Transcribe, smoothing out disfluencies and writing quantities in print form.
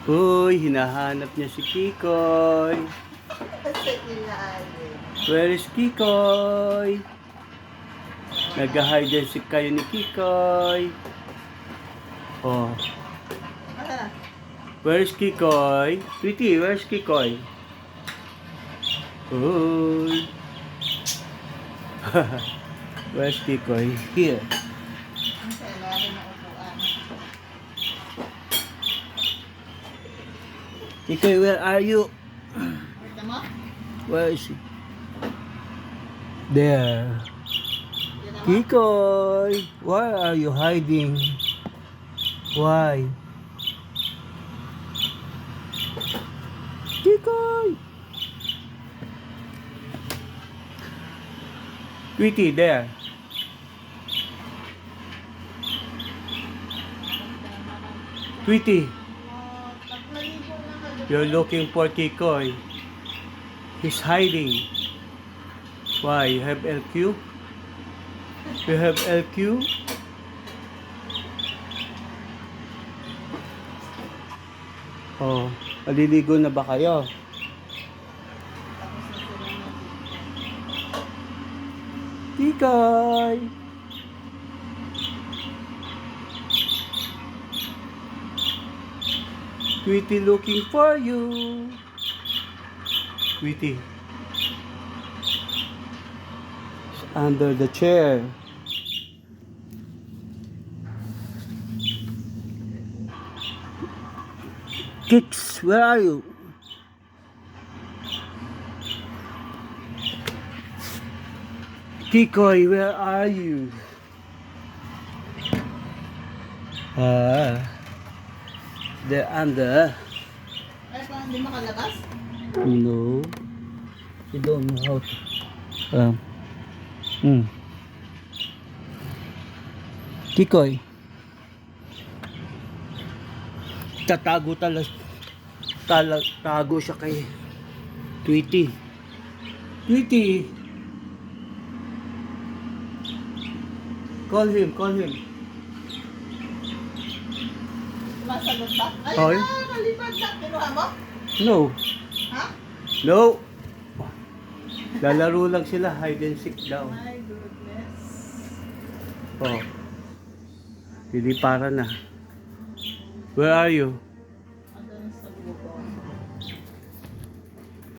Uy, hinahanap niya si Kikoy. Sa ilalim. Where is Kikoy? Nag-hide si kayo ni Kikoy. Oh, Ah, where is Kikoy? Tweety, where is Kikoy? Uy. Where's Kikoy? Here. sa ilalim ng upuan. Kikoy, where are you? Kita mo? Where is he? There. Kita mo? Kikoy, why are you hiding? Why? Kikoy! Tweety, there. Tweety, Tatlalibo na ka. you're looking for Kikoy. He's hiding. Why? You have LQ? You have LQ? Oh, maliligo na ba kayo? Kikoy! Tweety looking for you. Tweety. It's under the chair. Kicks, where are you? Kikoy, where are you? They're under. Ay, parang hindi makalabas? No. You don't know how to. Kikoy. Tatago tago siya kay Tweety. Tweety. Call him, call him. Masagot ba? Ay, Hoy. nakalipad na. Kinuha mo? No. Ha? No. Lalaro lang sila, hide and seek daw. My goodness. Oh. Pili para na. Where are you?